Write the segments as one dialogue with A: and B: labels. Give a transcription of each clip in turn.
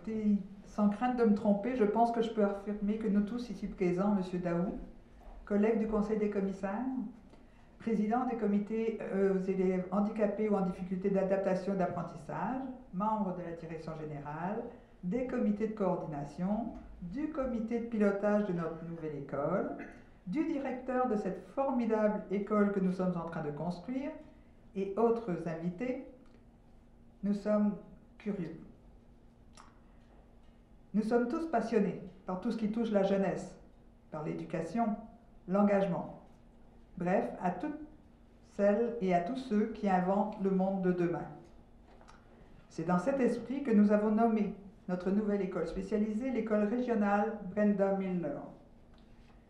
A: écoutez, sans crainte de me tromper, je pense que je peux affirmer que nous tous ici présents, M. Daou, collègue du Conseil des commissaires, président des comités aux élèves handicapés ou en difficulté d'adaptation et d'apprentissage, membre de la direction générale, des comités de coordination, du comité de pilotage de notre nouvelle école, du directeur de cette formidable école que nous sommes en train de construire et autres invités, nous sommes curieux. Nous sommes tous passionnés par tout ce qui touche la jeunesse, par l'éducation, l'engagement. Bref, à toutes celles et à tous ceux qui inventent le monde de demain. C'est dans cet esprit que nous avons nommé notre nouvelle école spécialisée l'école régionale Brenda Milner.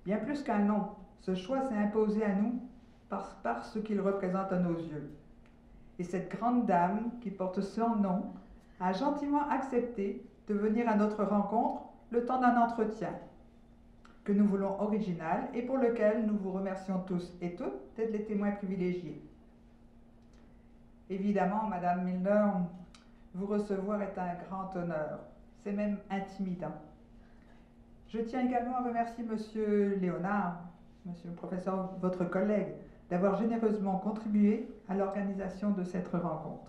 A: Bien plus qu'un nom, ce choix s'est imposé à nous par ce qu'il représente à nos yeux. Et cette grande dame qui porte son nom a gentiment accepté de venir à notre rencontre le temps d'un entretien que nous voulons original et pour lequel nous vous remercions tous et toutes d'être les témoins privilégiés. Évidemment, Madame Milner, vous recevoir est un grand honneur, c'est même intimidant. Je tiens également à remercier Monsieur Léonard, Monsieur le professeur, votre collègue, d'avoir généreusement contribué à l'organisation de cette rencontre.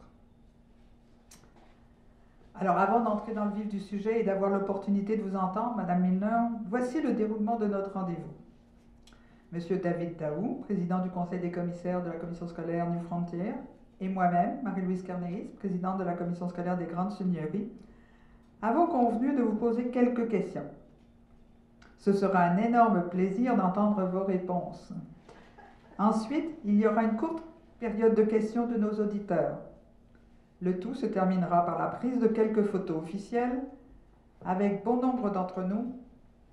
A: Alors, avant d'entrer dans le vif du sujet et d'avoir l'opportunité de vous entendre, Madame Milner, voici le déroulement de notre rendez-vous. Monsieur David Daou, président du Conseil des commissaires de la Commission scolaire New Frontier, et moi-même, Marie-Louise Carnéis, présidente de la Commission scolaire des Grandes Seigneuries, avons convenu de vous poser quelques questions. Ce sera un énorme plaisir d'entendre vos réponses. Ensuite, il y aura une courte période de questions de nos auditeurs. Le tout se terminera par la prise de quelques photos officielles avec bon nombre d'entre nous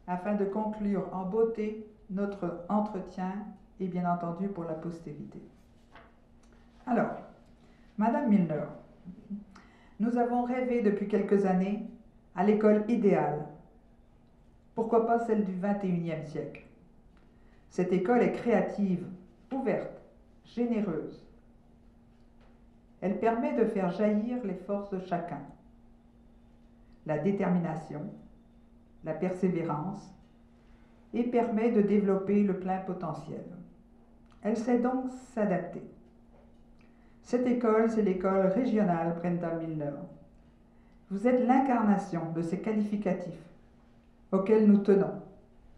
A: afin de conclure en beauté notre entretien et bien entendu pour la postérité. Alors, Madame Milner, nous avons rêvé depuis quelques années à l'école idéale. Pourquoi pas celle du XXIe siècle? Cette école est créative, ouverte, généreuse. Elle permet de faire jaillir les forces de chacun, la détermination, la persévérance, et permet de développer le plein potentiel. Elle sait donc s'adapter. Cette école, c'est l'école régionale Brenda Milner. Vous êtes l'incarnation de ces qualificatifs auxquels nous tenons,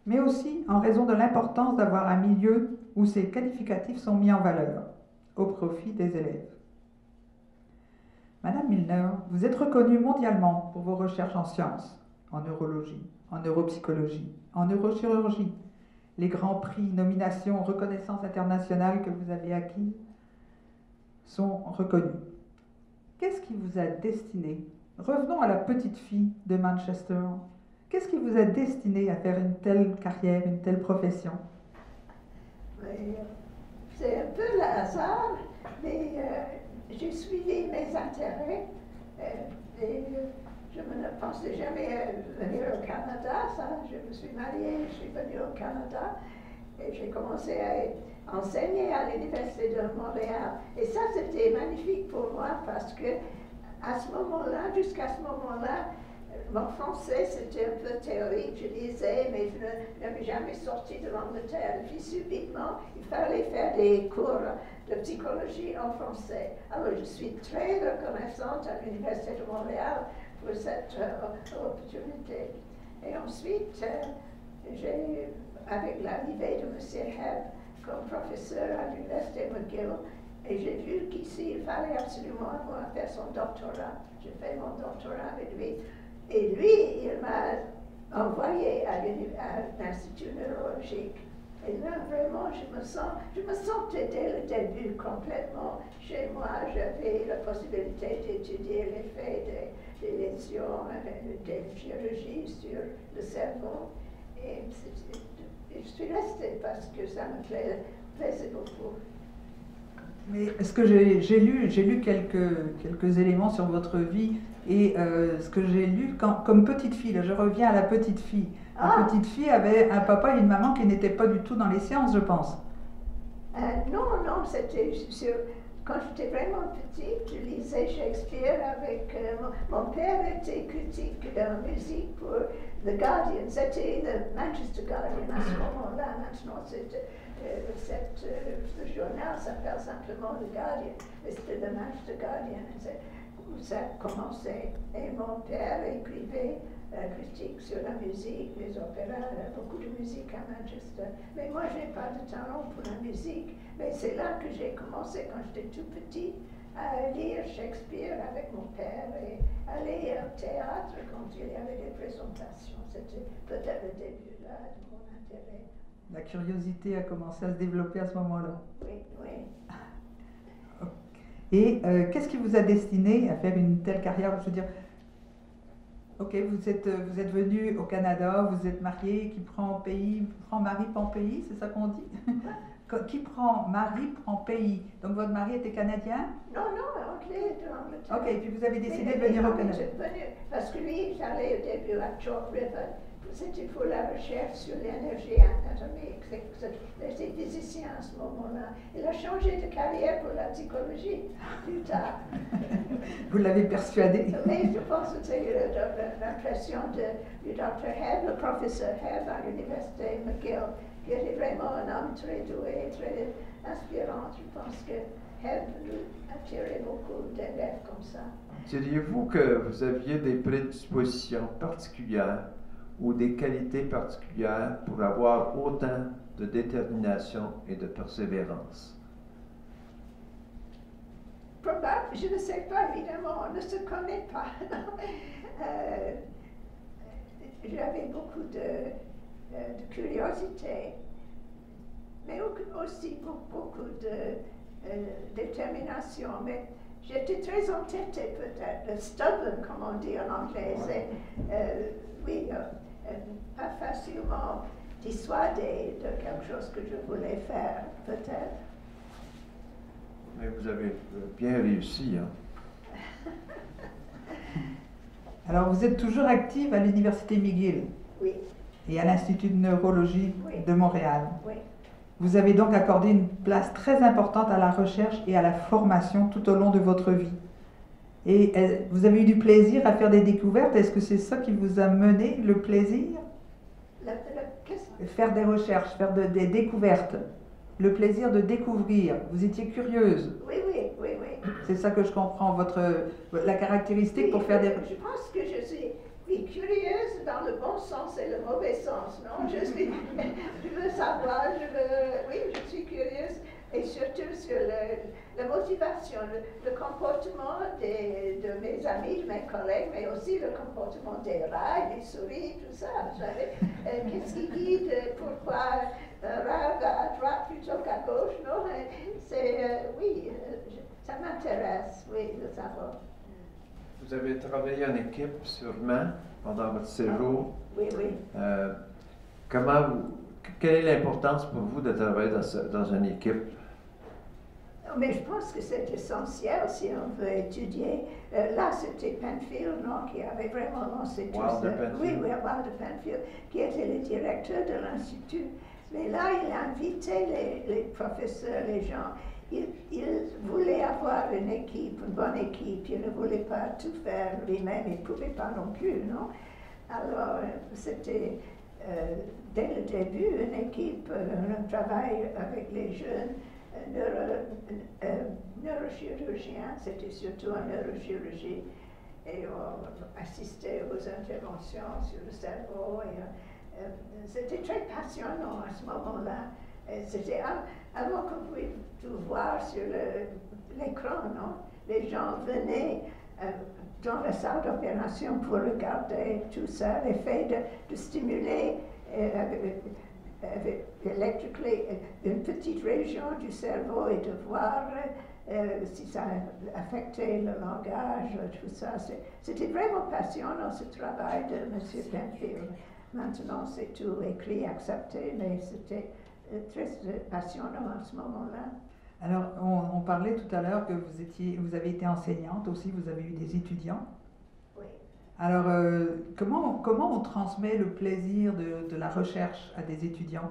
A: mais aussi en raison de l'importance d'avoir un milieu où ces qualificatifs sont mis en valeur, au profit des élèves. Madame Milner, vous êtes reconnue mondialement pour vos recherches en sciences, en neurologie, en neuropsychologie, en neurochirurgie. Les grands prix, nominations, reconnaissances internationales que vous avez acquis sont reconnus. Qu'est-ce qui vous a destiné? Revenons à la petite fille de Manchester. Qu'est-ce qui vous a destiné à faire une telle carrière, une telle profession?
B: C'est un peu le hasard, mais j'ai suivi mes intérêts et je ne pensais jamais venir au Canada. Je me suis mariée, je suis venue au Canada et j'ai commencé à enseigner à l'Université de Montréal. Et ça, c'était magnifique pour moi parce que à ce moment-là, jusqu'à ce moment-là, mon français, c'était un peu théorique, je lisais, mais je n'avais jamais sorti de l'Angleterre. Et puis subitement, il fallait faire des cours de psychologie en français. Alors je suis très reconnaissante à l'Université de Montréal pour cette opportunité. Et ensuite, avec l'arrivée de M. Hebb comme professeur à l'Université McGill, et j'ai vu qu'ici, il fallait absolument avoir faire son doctorat. J'ai fait mon doctorat avec lui. Et lui, il m'a envoyé à l'Institut neurologique. Et là, vraiment, je me sentais dès le début complètement chez moi. J'avais la possibilité d'étudier l'effet des lésions, des chirurgies sur le cerveau. Et je suis restée parce que ça me plaisait beaucoup.
A: Mais est-ce que j'ai lu quelques éléments sur votre vie et ce que j'ai lu comme petite fille, là, je reviens à la petite fille. La petite fille avait un papa et une maman qui n'étaient pas du tout dans les sciences, je pense.
B: Non, non, c'était sur... Quand j'étais vraiment petite, je lisais Shakespeare avec... mon père était critique de la musique pour The Guardian. C'était le Manchester Guardian à ce moment-là. Maintenant, le journal s'appelle simplement The Guardian. Mais c'était le Manchester Guardian. Où ça commençait. Et mon père écrivait critique sur la musique, les opéras, beaucoup de musique à Manchester. Mais moi, je n'ai pas de talent pour la musique. Mais c'est là que j'ai commencé, quand j'étais tout petit, à lire Shakespeare avec mon père et aller au théâtre quand il y avait des présentations. C'était peut-être le début là, de mon intérêt.
A: La curiosité a commencé à se développer à ce moment-là.
B: Oui, oui.
A: Et qu'est-ce qui vous a destiné à faire une telle carrière? Je veux dire, ok, vous êtes venu au Canada, vous êtes marié, qui prend mari prend pays, c'est ça qu'on dit? Qui prend mari prend pays. Donc votre mari était canadien?
B: Non, non, anglais de l'Angleterre.
A: Ok, et puis vous avez décidé de venir au Canada.
B: Parce que lui, j'allais au début à Chalk River. C'était pour la recherche sur l'énergie atomique. J'étais physicien à ce moment-là. Il a changé de carrière pour la psychologie plus tard.
A: Vous l'avez persuadé?
B: Mais je pense que c'est l'impression du Dr. Hebb, le professeur Hebb à l'université McGill, qui était vraiment un homme très doué, très inspirant. Je pense que Hebb nous attirait beaucoup d'élèves comme ça.
C: Diriez-vous que vous aviez des prédispositions particulières ou des qualités particulières pour avoir autant de détermination et de persévérance?
B: Probable, je ne sais pas, évidemment, on ne se connaît pas. J'avais beaucoup de curiosité, mais aussi beaucoup de détermination. Mais j'étais très entêtée peut-être, stubborn comme on dit en anglais. Oui, pas facilement dissuadée de quelque chose que je voulais faire, peut-être.
C: Mais vous avez bien réussi, hein?
A: Alors vous êtes toujours active à l'université McGill?
B: Oui.
A: Et à l'Institut de neurologie de Montréal?
B: Oui.
A: Vous avez donc accordé une place très importante à la recherche et à la formation tout au long de votre vie. Et vous avez eu du plaisir à faire des découvertes. Est-ce que c'est ça qui vous a mené, le plaisir? Faire des recherches, faire des découvertes. Le plaisir de découvrir. Vous étiez curieuse.
B: Oui, oui, oui, oui.
A: C'est ça que je comprends, la caractéristique pour faire des...
B: Je pense que je suis curieuse dans le bon sens et le mauvais sens, non? Je veux savoir, oui, je suis curieuse. Et surtout sur la motivation, le comportement de mes amis, de mes collègues, mais aussi le comportement des rats, des souris, tout ça. Vous savez, qu'est-ce qui guide, pourquoi un rat va à droite plutôt qu'à gauche, non? Oui, ça m'intéresse, oui, de savoir.
C: Vous avez travaillé en équipe, sûrement, pendant votre séjour.
B: Oui, oui.
C: Quelle est l'importance pour vous de travailler dans une équipe?
B: Mais je pense que c'est essentiel si on veut étudier. Là, c'était Penfield, non, qui avait vraiment lancé tout ça. Oui, oui, Walter Penfield, qui était le directeur de l'Institut. Mais là, il a invité les professeurs, les gens. Il voulait avoir une équipe, une bonne équipe. Il ne voulait pas tout faire lui-même. Il ne pouvait pas non plus, non? Alors, c'était dès le début une équipe, un travail avec les jeunes. Neurochirurgien, c'était surtout en neurochirurgie, et on assistait aux interventions sur le cerveau. C'était très passionnant à ce moment-là. C'était avant qu'on puisse tout voir sur l'écran, non? Les gens venaient dans la salle d'opération pour regarder tout ça, l'effet de stimuler électriquement une petite région du cerveau et de voir si ça affectait le langage, tout ça. C'était vraiment passionnant ce travail de M. Penfield. Maintenant, c'est tout écrit, accepté, mais c'était très passionnant à ce moment-là.
A: Alors, on parlait tout à l'heure que vous avez été enseignante aussi, vous avez eu des étudiants.
B: Oui.
A: Alors, comment on transmet le plaisir de la recherche à des étudiants?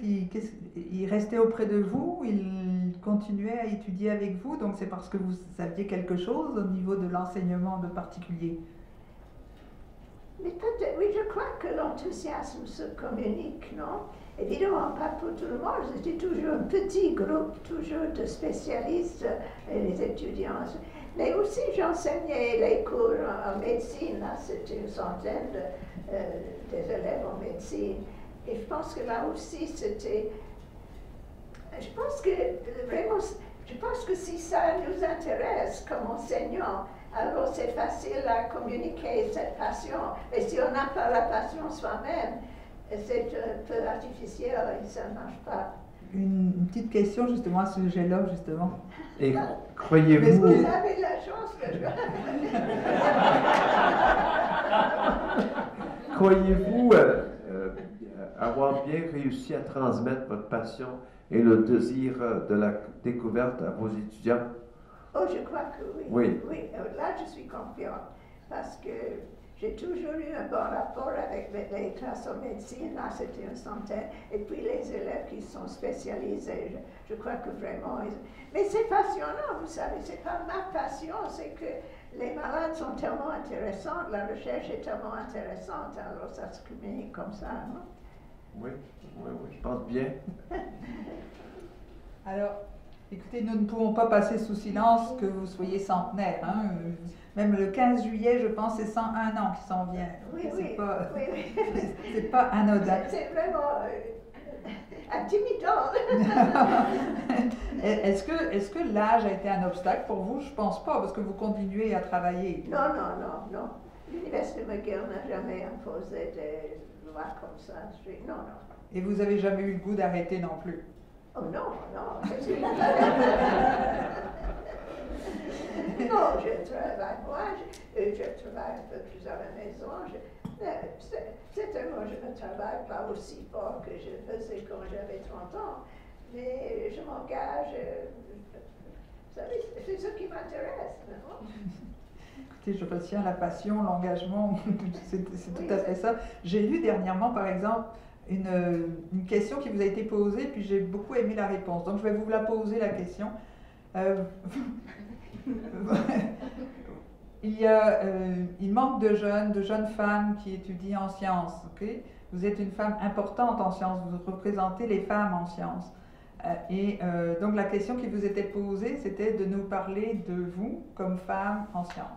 A: il restait auprès de vous, il continuait à étudier avec vous, donc c'est parce que vous saviez quelque chose au niveau de l'enseignement de particulier.
B: Mais peut-être, oui, je crois que l'enthousiasme se communique, non? Évidemment, pas pour tout le monde, c'était toujours un petit groupe, toujours de spécialistes, les étudiants. Mais aussi, j'enseignais les cours en médecine, là, c'était une centaine des élèves en médecine. Et je pense que là aussi, c'était... Je pense que vraiment, je pense que si ça nous intéresse comme enseignants, alors c'est facile à communiquer cette passion. Et si on n'a pas la passion soi-même, c'est un peu artificiel et ça ne marche pas.
A: Une petite question justement à ce sujet-là, justement.
C: Et croyez-vous...
B: Vous avez la chance que je...
C: Croyez-vous avoir bien réussi à transmettre votre passion et le désir de la découverte à vos étudiants?
B: Oh, je crois que oui.
C: Oui.
B: Oui, là je suis confiante parce que j'ai toujours eu un bon rapport avec les classes en médecine. Là, c'était une centaine. Et puis les élèves qui sont spécialisés, je crois que vraiment... Mais c'est passionnant, vous savez, c'est pas ma passion, c'est que les malades sont tellement intéressants, la recherche est tellement intéressante, alors ça se communique comme ça, non?
C: Oui, je pense bien.
A: Alors, écoutez, nous ne pouvons pas passer sous silence que vous soyez centenaire. Hein? Même le 15 juillet, je pense, c'est 101 ans qui s'en vient.
B: Oui,
A: c'est
B: oui,
A: pas,
B: oui.
A: c'est pas anodin.
B: C'est vraiment intimidant.
A: Est-ce que l'âge a été un obstacle pour vous? Je ne pense pas, parce que vous continuez à travailler.
B: Non. L'Université McGill n'a jamais imposé des lois comme ça. Non.
A: Et vous n'avez jamais eu le goût d'arrêter non plus?
B: Oh non. Non, je travaille, moi, je travaille un peu plus à la maison. Certainement, je ne travaille pas aussi fort que je faisais quand j'avais 30 ans, mais je m'engage. Vous savez, c'est ce qui m'intéresse, non?
A: Écoutez, je retiens la passion, l'engagement, c'est
B: Oui,
A: tout à fait ça. J'ai lu dernièrement, par exemple, une question qui vous a été posée, puis j'ai beaucoup aimé la réponse. Donc, je vais vous la poser, la question. Il manque de jeunes femmes qui étudient en sciences. Okay? Vous êtes une femme importante en sciences, vous représentez les femmes en sciences. Donc la question qui vous était posée, c'était de nous parler de vous comme femme en sciences.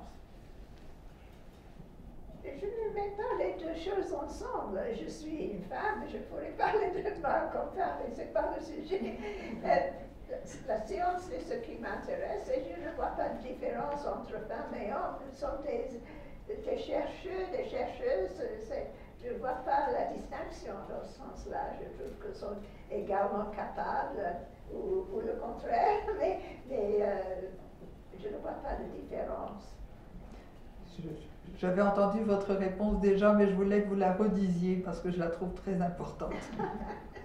B: Je ne mets pas les deux choses ensemble. Je suis une femme, je pourrais parler de moi comme femme, mais ce n'est pas le sujet. La science, c'est ce qui m'intéresse et je ne vois pas de différence entre femmes et hommes. Nous sommes des chercheurs, des chercheuses. Je ne vois pas la distinction dans ce sens-là. Je trouve que sont également capables ou le contraire, mais je ne vois pas de différence.
A: J'avais entendu votre réponse déjà, mais je voulais que vous la redisiez parce que je la trouve très importante.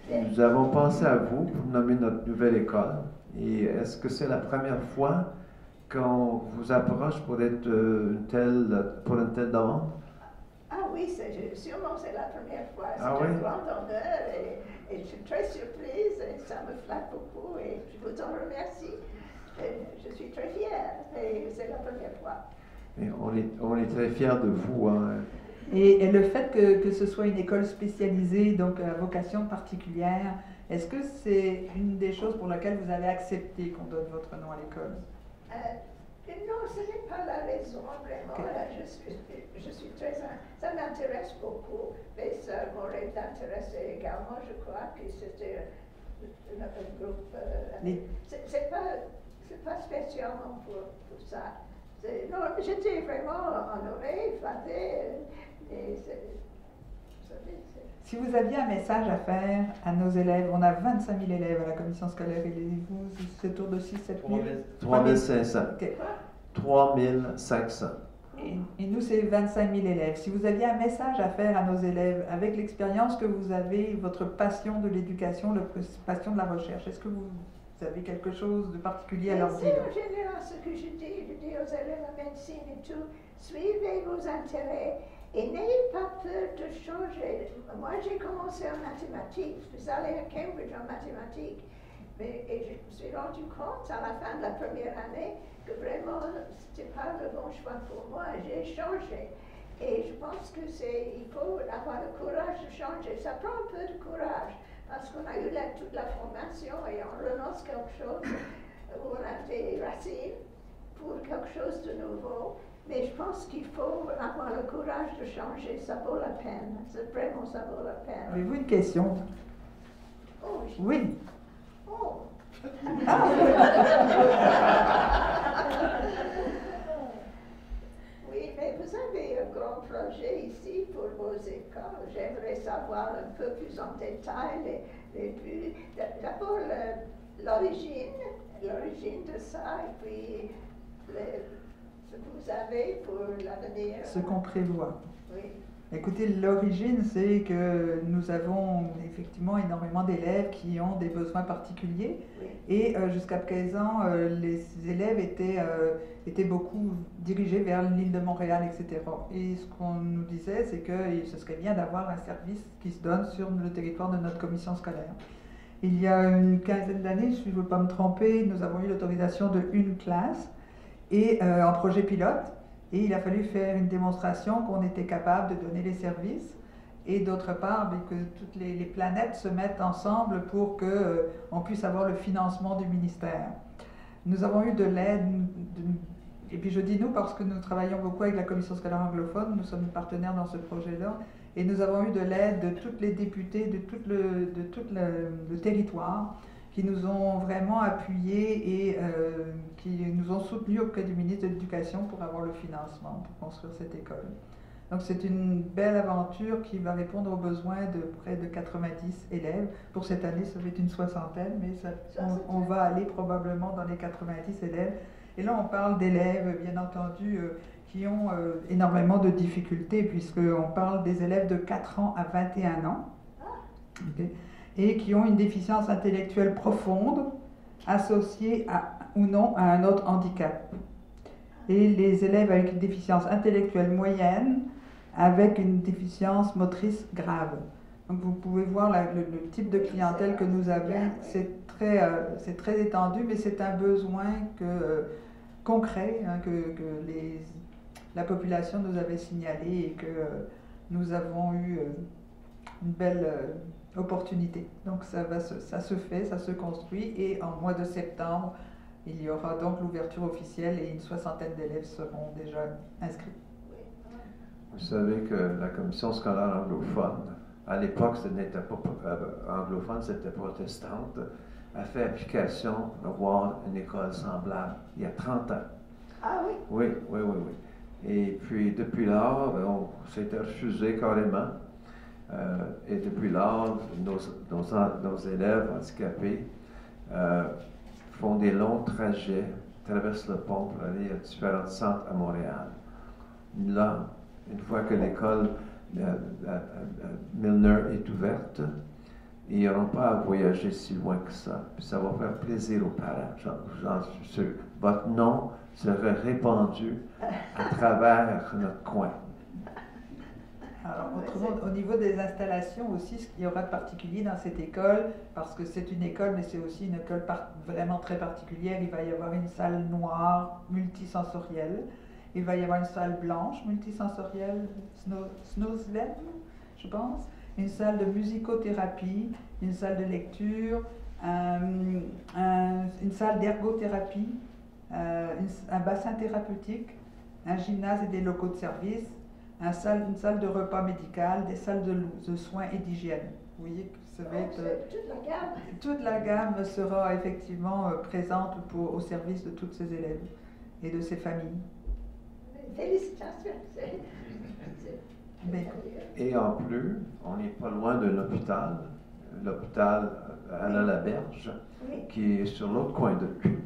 C: Nous avons pensé à vous pour nommer notre nouvelle école. Et est-ce que c'est la première fois qu'on vous approche pour être une telle demande?
B: Ah oui, sûrement c'est la première fois. C'est
C: Ah oui?
B: un grand honneur et je suis très surprise et ça me flatte beaucoup et je vous en remercie. Je suis très fière et c'est la première fois.
C: Et on est très fiers de vous. Hein.
A: Et le fait que ce soit une école spécialisée, donc à vocation particulière, est-ce que c'est une des choses pour lesquelles vous avez accepté qu'on donne votre nom à l'école?
B: Non, ce n'est pas la raison, vraiment. Okay. Je suis très... Ça m'intéresse beaucoup, mais ça m'aurait intéressé également. Je crois que c'était un groupe... C'est pas spécialement pour ça. Non, j'étais vraiment honorée, flattée.
A: Si vous aviez un message à faire à nos élèves, on a 25 000 élèves à la commission scolaire, et vous, c'est autour de 6 7 000?
C: 3 500.
A: Okay.
C: 3 500.
A: Et nous, c'est 25 000 élèves. Si vous aviez un message à faire à nos élèves, avec l'expérience que vous avez, votre passion de l'éducation, la passion de la recherche, est-ce que vous avez quelque chose de particulier à leur dire?
B: C'est en général ce que je dis aux élèves en médecine et tout. Suivez vos intérêts Et n'ayez pas peur de changer. Moi, j'ai commencé en mathématiques. Je suis allée à Cambridge en mathématiques. Et je me suis rendu compte à la fin de la première année que vraiment, ce n'était pas le bon choix pour moi. J'ai changé. Et je pense que il faut avoir le courage de changer. Ça prend un peu de courage parce qu'on a eu toute la formation et on renonce quelque chose où on a des racines pour quelque chose de nouveau. Mais je pense qu'il faut avoir le courage de changer. Ça vaut la peine. Vraiment, ça vaut la peine.
A: Avez-vous une question?
B: Oh,
A: Oui.
B: Oh. Oui, mais vous avez un grand projet ici pour vos écoles. J'aimerais savoir un peu plus en détail les buts. D'abord, l'origine de ça, et puis ce que vous avez pour l'avenir.
A: Ce qu'on prévoit.
B: Oui.
A: Écoutez, l'origine, c'est que nous avons effectivement énormément d'élèves qui ont des besoins particuliers.
B: Oui.
A: Et jusqu'à présent, les élèves étaient beaucoup dirigés vers l'île de Montréal, etc. Et ce qu'on nous disait, c'est que ce serait bien d'avoir un service qui se donne sur le territoire de notre commission scolaire. Il y a une quinzaine d'années, si je ne veux pas me tromper, nous avons eu l'autorisation de une classe et en projet pilote. Et il a fallu faire une démonstration qu'on était capable de donner les services et d'autre part que toutes les planètes se mettent ensemble pour qu'on puisse avoir le financement du ministère. Nous avons eu de l'aide, et puis je dis nous parce que nous travaillons beaucoup avec la commission scolaire anglophone, nous sommes partenaires dans ce projet-là, et nous avons eu de l'aide de toutes les députés de tout le territoire qui nous ont vraiment appuyés et qui nous ont soutenus auprès du ministre de l'Éducation pour avoir le financement pour construire cette école. Donc c'est une belle aventure qui va répondre aux besoins de près de 90 élèves. Pour cette année, ça va être une soixantaine, mais on va aller probablement dans les 90 élèves. Et là, on parle d'élèves, bien entendu, qui ont énormément de difficultés, puisqu'on parle des élèves de 4 ans à 21 ans. Okay, et qui ont une déficience intellectuelle profonde associée ou non à un autre handicap. Et les élèves avec une déficience intellectuelle moyenne avec une déficience motrice grave. Donc vous pouvez voir le type de clientèle que nous avons, c'est très étendu, mais c'est un besoin concret que la population nous avait signalé et que nous avons eu une belle opportunité. Donc ça se fait, ça se construit et en mois de septembre, il y aura donc l'ouverture officielle et une soixantaine d'élèves seront déjà inscrits.
C: Vous savez que la commission scolaire anglophone, à l'époque ce n'était pas anglophone, c'était protestante, a fait application d'avoir une école semblable il y a 30 ans.
B: Ah oui?
C: Oui, oui, oui, oui. Et puis depuis lors, on s'était refusé carrément. Et depuis lors, nos élèves handicapés font des longs trajets, traversent le pont pour aller à différents centres à Montréal. Là, une fois que l'école Milner est ouverte, ils n'auront pas à voyager si loin que ça. Puis ça va faire plaisir aux parents, j'en suis sûr. Votre nom serait répandu à travers notre coin.
A: Alors, autrement, au niveau des installations aussi, ce qu'il y aura de particulier dans cette école, parce que c'est une école, mais c'est aussi une école vraiment très particulière, il va y avoir une salle noire multisensorielle, il va y avoir une salle blanche multisensorielle, Snowslen, je pense, une salle de musicothérapie, une salle de lecture, une salle d'ergothérapie, un bassin thérapeutique, un gymnase et des locaux de service, une salle de repas médical, des salles de soins et d'hygiène. Vous voyez que ça va être,
B: toute la gamme.
A: toute la gamme sera effectivement présente au service de tous ces élèves et de ces familles.
B: Félicitations.
C: Et en plus, on n'est pas loin de l'hôpital Anna-Laberge,
B: oui,
C: qui est sur l'autre coin de rue.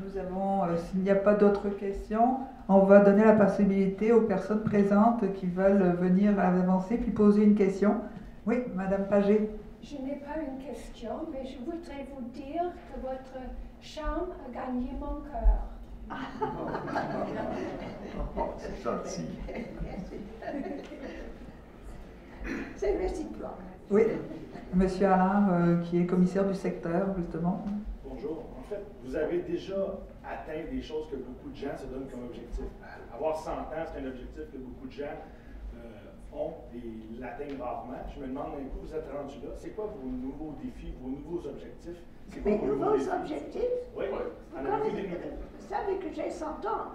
A: Nous avons, s'il n'y a pas d'autres questions, on va donner la possibilité aux personnes présentes qui veulent venir avancer puis poser une question. Oui, Madame Pagé.
D: Je n'ai pas une question, mais je voudrais vous dire que votre charme a gagné mon cœur.
C: Oh, c'est gentil.
B: Merci. C'est réciproque.
A: Oui, Monsieur Allard, qui est commissaire du secteur, justement.
D: Bonjour. En fait, vous avez déjà atteint des choses que beaucoup de gens se donnent comme objectif. Avoir 100 ans, c'est un objectif que beaucoup de gens ont et l'atteignent rarement. Je me demande d'un coup, vous êtes rendu là. C'est quoi vos nouveaux défis, vos nouveaux objectifs? C'est quoi
B: Mes
D: vos
B: nouveaux
D: défis?
B: objectifs?
D: Oui, oui. En avez-vous des nouveaux?
B: Vous savez que j'ai 100 ans.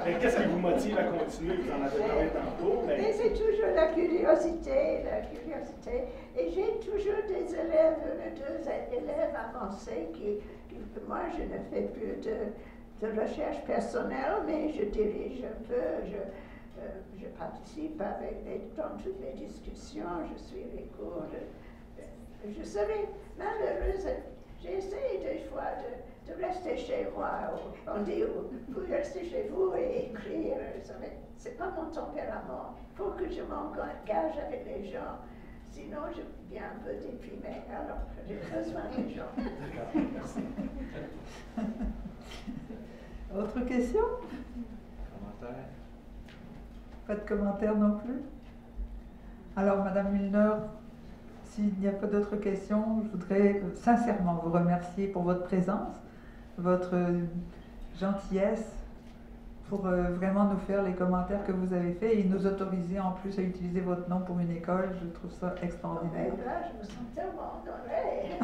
D: Mais qu'est-ce qui vous motive à continuer? Vous en avez parlé tantôt.
B: Mais c'est toujours la curiosité, Et j'ai toujours des élèves, deux élèves avancés qui moi, je ne fais plus de recherche personnelle, mais je dirige un peu, je participe dans toutes les discussions, je suis les cours. Je serais malheureuse. J'ai essayé des fois de rester chez moi. On dit, vous restez chez vous et écrire. C'est pas mon tempérament. Il faut que je m'engage avec les gens. Sinon, je deviens un peu déprimée. Alors, j'ai besoin des gens.
D: D'accord, merci.
A: Autre question?
C: Commentaire?
A: Pas de commentaire non plus? Alors, Madame Milner, s'il n'y a pas d'autres questions, je voudrais sincèrement vous remercier pour votre présence, votre gentillesse, pour vraiment nous faire les commentaires que vous avez faits et nous autoriser en plus à utiliser votre nom pour une école. Je trouve ça extraordinaire.
B: Mais là, je me sens tellement honorée.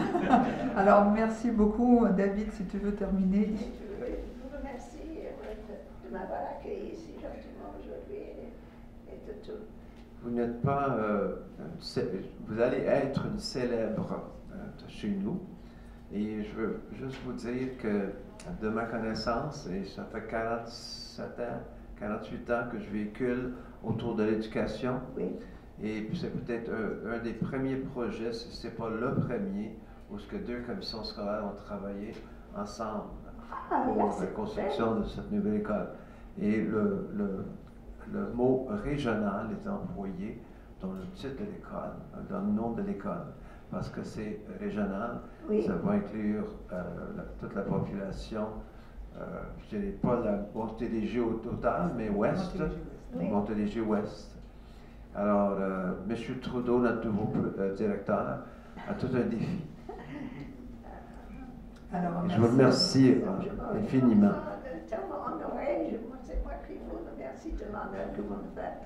A: Alors, merci beaucoup. David, si tu veux terminer.
B: Je vous remercie de m'avoir accueilli ici gentiment aujourd'hui et de tout.
C: Vous n'êtes pas, vous allez être une célèbre chez nous. Et je veux juste vous dire que, de ma connaissance, et ça fait 47 ans, 48 ans que je véhicule autour de l'éducation.
B: Oui.
C: Et puis c'est peut-être un des premiers projets, si ce n'est pas le premier, où ce que deux commissions scolaires ont travaillé ensemble pour la construction de cette nouvelle école. Et le mot régional est employé dans le titre de l'école, dans le nom de l'école, parce que c'est régional.
B: Oui.
C: Ça va inclure toute la population, je dirais pas la Montérégie au total, mais ouest,
B: Oui.
C: Montérégie-Ouest. Alors, M. Trudeau, notre nouveau directeur, a tout un défi.
A: Alors,
C: Je vous remercie infiniment.
B: Je suis tellement honorée. C'est moi qui vous remercie de l'honneur que vous me faites.